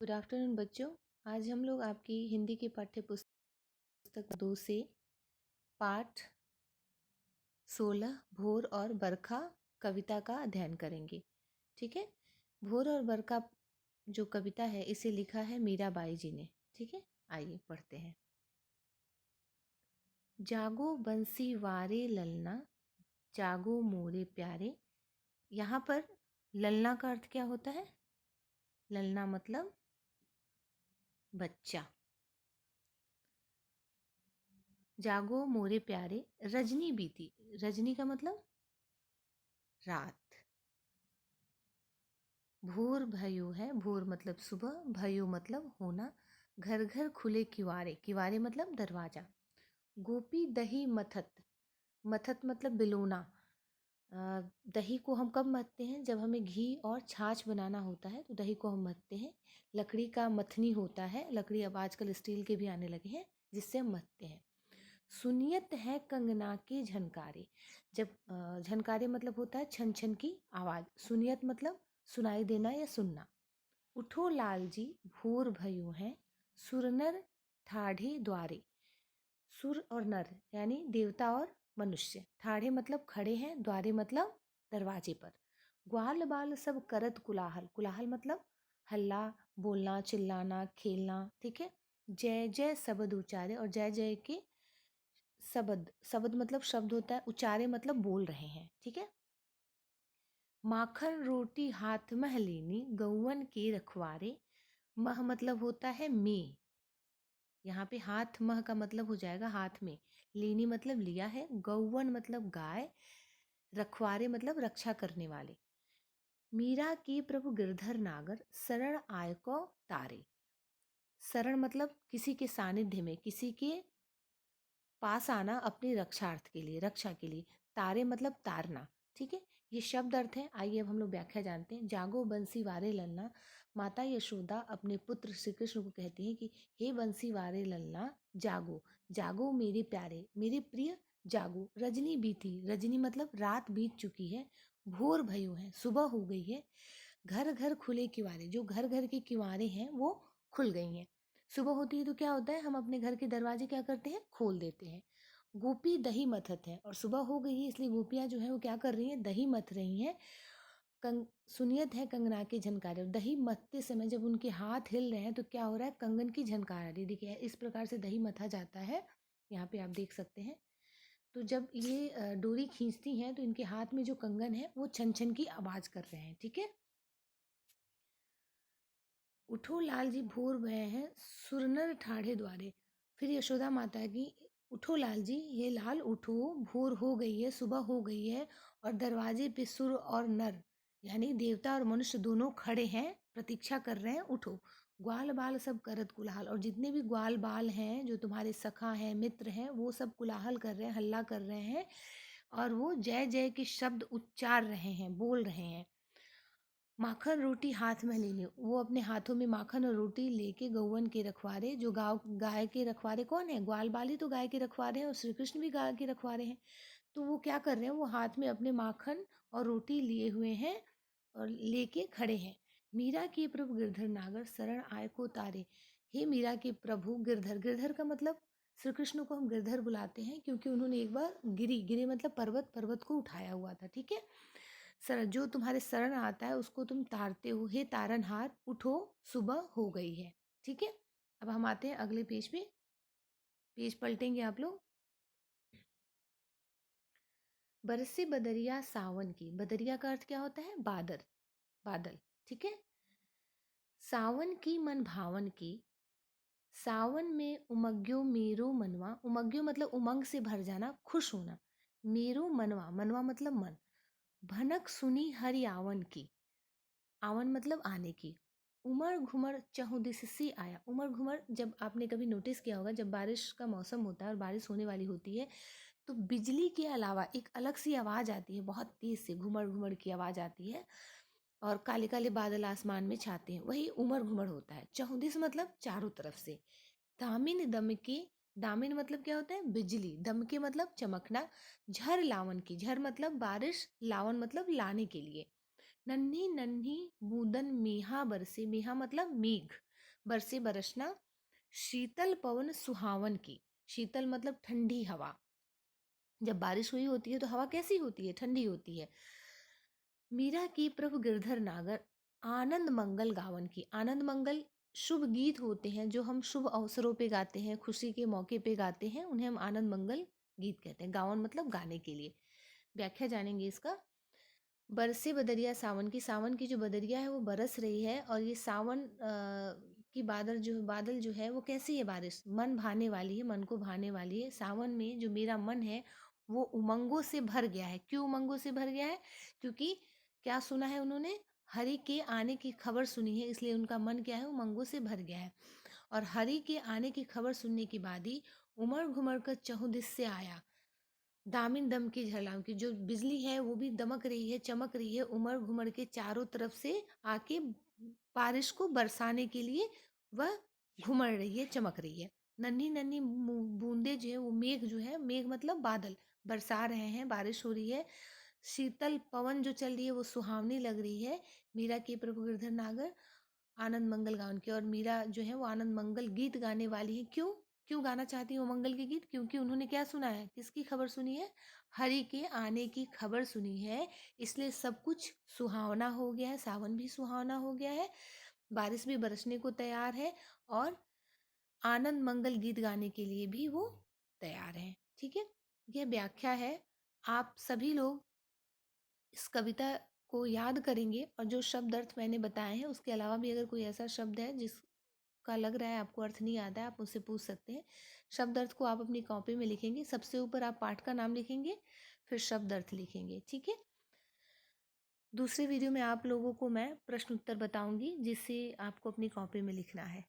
Good afternoon बच्चों। आज हम लोग आपकी हिंदी की पाठ्य पुस्तक 2 से पाठ 16 भोर और बरखा कविता का अध्ययन करेंगे। ठीक है। भोर और बरखा जो कविता है इसे लिखा है मीराबाई जी ने। ठीक है, आइए पढ़ते हैं। जागो बंसी वारे ललना, जागो मोरे प्यारे। यहाँ पर ललना का अर्थ क्या होता है? ललना मतलब बच्चा। जागो मोरे प्यारे, रजनी बीती। रजनी का मतलब रात। भोर भयो है, भोर मतलब सुबह, भयो मतलब होना। घर घर खुले किवारे, किवारे मतलब दरवाजा। गोपी दही मथत, मथत मतलब बिलोना। दही को हम कब मथते हैं? जब हमें घी और छाछ बनाना होता है तो दही को हम मथते हैं। लकड़ी का मथनी होता है, लकड़ी अब आजकल स्टील के भी आने लगे हैं जिससे हम मथते हैं। सुनियत है कंगना के झनकारे, जब झनकारे मतलब होता है छन छन की आवाज़। सुनियत मतलब सुनाई देना या सुनना। उठो लाल जी भोर भयो है, सुर नर ठाढ़े द्वारे। सुर और नर यानी देवता और मनुष्य। ठाढ़े मतलब खड़े हैं, द्वारे मतलब दरवाजे पर। ग्वाल बाल सब करत कुलाहल, कुलाहल मतलब हल्ला, बोलना, चिल्लाना, खेलना। ठीक है। जय जय शब्द उचारे, और जय जय के शब्द, शब्द मतलब शब्द होता है, उचारे मतलब बोल रहे हैं। ठीक है। माखन रोटी हाथ मह लेनी, गौवन के रखवारे। मह मतलब होता है में, यहाँ पे हाथ मह का मतलब हो जाएगा हाथ में। लेनी मतलब लिया है। गौवन मतलब गाय। रखवारे मतलब रक्षा करने वाले। मीरा की प्रभु गिरधर नागर, शरण आय को तारे। शरण मतलब किसी के सानिध्य में, किसी के पास आना अपनी रक्षार्थ के लिए, रक्षा के लिए। तारे मतलब तारना। ठीक है। ये शब्द अर्थ है। आइए अब हम लोग व्याख्या जानते हैं। जागो बंसी वारे ललना, माता यशोदा अपने पुत्र श्री कृष्ण को कहती हैं कि हे बंसी वारे ललना, जागो, जागो मेरे प्यारे, मेरे प्रिय, जागो। रजनी बीती, रजनी मतलब रात बीत चुकी है। भोर भयो है, सुबह हो गई है। घर घर खुले किवारे, जो घर घर के किवारे हैं वो खुल गई हैं। सुबह होती है तो क्या होता है, हम अपने घर के दरवाजे क्या करते हैं? खोल देते हैं। गोपी दही मथत है, और सुबह हो गई है इसलिए गोपियां जो है वो क्या कर रही हैं? दही मथ रही हैं। सुनियत है कंगना के झनकारे, और दही मथते समय जब उनके हाथ हिल रहे हैं तो क्या हो रहा है? कंगन की झनकार आ रही है। देखिए इस प्रकार से दही मथा जाता है, यहाँ पे आप देख सकते हैं। तो जब ये डोरी खींचती हैं तो इनके हाथ में जो कंगन है वो छन छन की आवाज कर रहे हैं। ठीक है। उठो लाल जी भोर भये हैं, सुरनर ठाढ़े द्वारे। फिर यशोदा माता की, उठो लाल जी, ये लाल उठो, भोर हो गई है, सुबह हो गई है, और दरवाजे पे सुर और नर यानी देवता और मनुष्य दोनों खड़े हैं, प्रतीक्षा कर रहे हैं। उठो। ग्वाल बाल सब करत कुलाहल, और जितने भी ग्वाल बाल हैं जो तुम्हारे सखा हैं, मित्र हैं, वो सब कुलाहल कर रहे हैं, हल्ला कर रहे हैं, और वो जय जय के शब्द उच्चार रहे हैं, बोल रहे हैं। माखन रोटी हाथ में ले ले, वो अपने हाथों में माखन और रोटी लेके गौवन के रखवारे, जो गाँव गाय के रखवारे कौन है? ग्वाल बाल ही तो गाय के रखवारे हैं, और श्री कृष्ण भी गाय के रखवारे हैं। तो वो क्या कर रहे हैं? वो हाथ में अपने माखन और रोटी लिए हुए हैं और लेके खड़े हैं। मीरा के प्रभु गिरधर नागर, शरण आय को तारे। हे मीरा के प्रभु गिरधर, गिरधर का मतलब श्री कृष्ण को हम गिरधर बुलाते हैं क्योंकि उन्होंने एक बार गिरी, गिरे मतलब पर्वत, पर्वत को उठाया हुआ था। ठीक है। सर जो तुम्हारे शरण आता है उसको तुम तारते हो। हे तारनहार, उठो, सुबह हो गई है। ठीक है। अब हम आते हैं अगले पेज पे। पेज पलटेंगे आप लोग। बरसे बदरिया सावन की, बदरिया का अर्थ क्या होता है? बादल, बादल। ठीक है। सावन की मन भावन की, सावन में उमग्यो मेरो मनवा, उमग्यो मतलब उमंग से भर जाना, खुश होना। मेरो मनवा, मनवा मतलब मन। भनक सुनी हरि आवन की, आवन मतलब आने की। उमड़ घुमड़ चहुदिस से आया, उमड़ घुमड़ जब आपने कभी नोटिस किया होगा, जब बारिश का मौसम होता है और बारिश होने वाली होती है तो बिजली के अलावा एक अलग सी आवाज़ आती है, बहुत तेज से घुमड़ घुमड़ की आवाज़ आती है, और काले काले बादल आसमान में छाते हैं, वही उमड़ घुमड़ होता है। चहुदिस मतलब चारों तरफ से। दामिन दमके, दामिन मतलब क्या होता है? बिजली। दमके मतलब चमकना। झर लावन की, झर मतलब बारिश, लावन मतलब लाने के लिए। नन्ही नन्ही बूंदन मेहा बरसे, मेहा मतलब मेघ। बरसे बरसना, शीतल पवन सुहावन की। शीतल मतलब ठंडी हवा। जब बारिश हुई होती है तो हवा कैसी होती है? ठंडी होती है। मीरा की प्रभु गिरधर नागर, आनंद मंगल गावन की। आनंद मंगल शुभ गीत होते हैं जो हम शुभ अवसरों पे गाते हैं, खुशी के मौके पे गाते हैं, उन्हें हम आनंद मंगल गीत कहते हैं। गावन मतलब गाने के लिए। व्याख्या जानेंगे इसका। बरसे बदरिया सावन की। सावन की जो बदरिया है वो बरस रही है, और ये सावन की बादल जो है वो कैसी है? बारिश मन भाने वाली है, मन को भाने वाली है। सावन में जो मेरा मन है वो उमंगों से भर गया है। क्यों उमंगों से भर गया है? क्योंकि क्या सुना है उन्होंने? हरि के आने की खबर सुनी है, इसलिए उनका मन क्या है? उमंगों से भर गया है। और हरि के आने की खबर सुनने के बाद ही उमड़ घुमड़ कर चहुदिस से आया, दामिन दम की झलाम की। जो बिजली है वो भी दमक रही है, चमक रही है, उमड़ घुमड़ के चारों तरफ से आके बारिश को बरसाने के लिए वह घुमड़ रही है, चमक रही है। नन्ही नन्ही बूंदे जो है वो मेघ जो है, मेघ मतलब बादल, बरसा रहे हैं, बारिश हो रही है। शीतल पवन जो चल रही है वो सुहावनी लग रही है। मीरा के प्रभु गिरधर नागर आनंद मंगल गान की। और मीरा जो है वो आनंद मंगल गीत गाने वाली है। क्यों? क्यों गाना चाहती है वो मंगल के गीत? क्योंकि उन्होंने क्या सुना है? किसकी खबर सुनी है? हरि के आने की खबर सुनी है, इसलिए सब कुछ सुहावना हो गया है। सावन भी सुहावना हो गया है, बारिश भी बरसने को तैयार है, और आनंद मंगल गीत गाने के लिए भी वो तैयार है। ठीक है, यह व्याख्या है। आप सभी लोग इस कविता को याद करेंगे, और जो शब्द अर्थ मैंने बताए हैं उसके अलावा भी अगर कोई ऐसा शब्द है जिसका लग रहा है आपको अर्थ नहीं आता है, आप मुझसे पूछ सकते हैं। शब्द अर्थ को आप अपनी कॉपी में लिखेंगे। सबसे ऊपर आप पाठ का नाम लिखेंगे, फिर शब्द अर्थ लिखेंगे। ठीक है। दूसरे वीडियो में आप लोगों को मैं प्रश्न उत्तर बताऊंगी, जिससे आपको अपनी कॉपी में लिखना है।